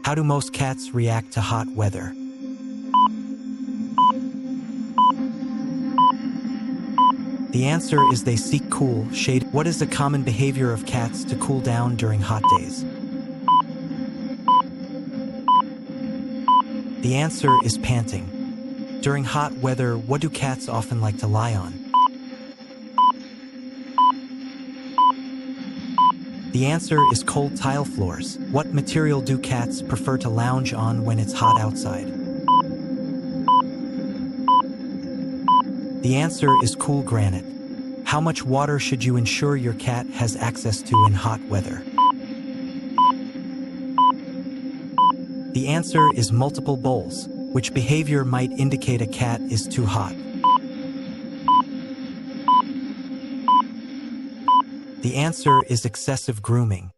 How do most cats react to hot weather? The answer is they seek cool, shade. What is the common behavior of cats to cool down during hot days? The answer is panting. During hot weather, what do cats often like to lie on? The answer is cold tile floors. What material do cats prefer to lounge on when it's hot outside? The answer is cool granite. How much water should you ensure your cat has access to in hot weather? The answer is multiple bowls. Which behavior might indicate a cat is too hot? The answer is excessive grooming.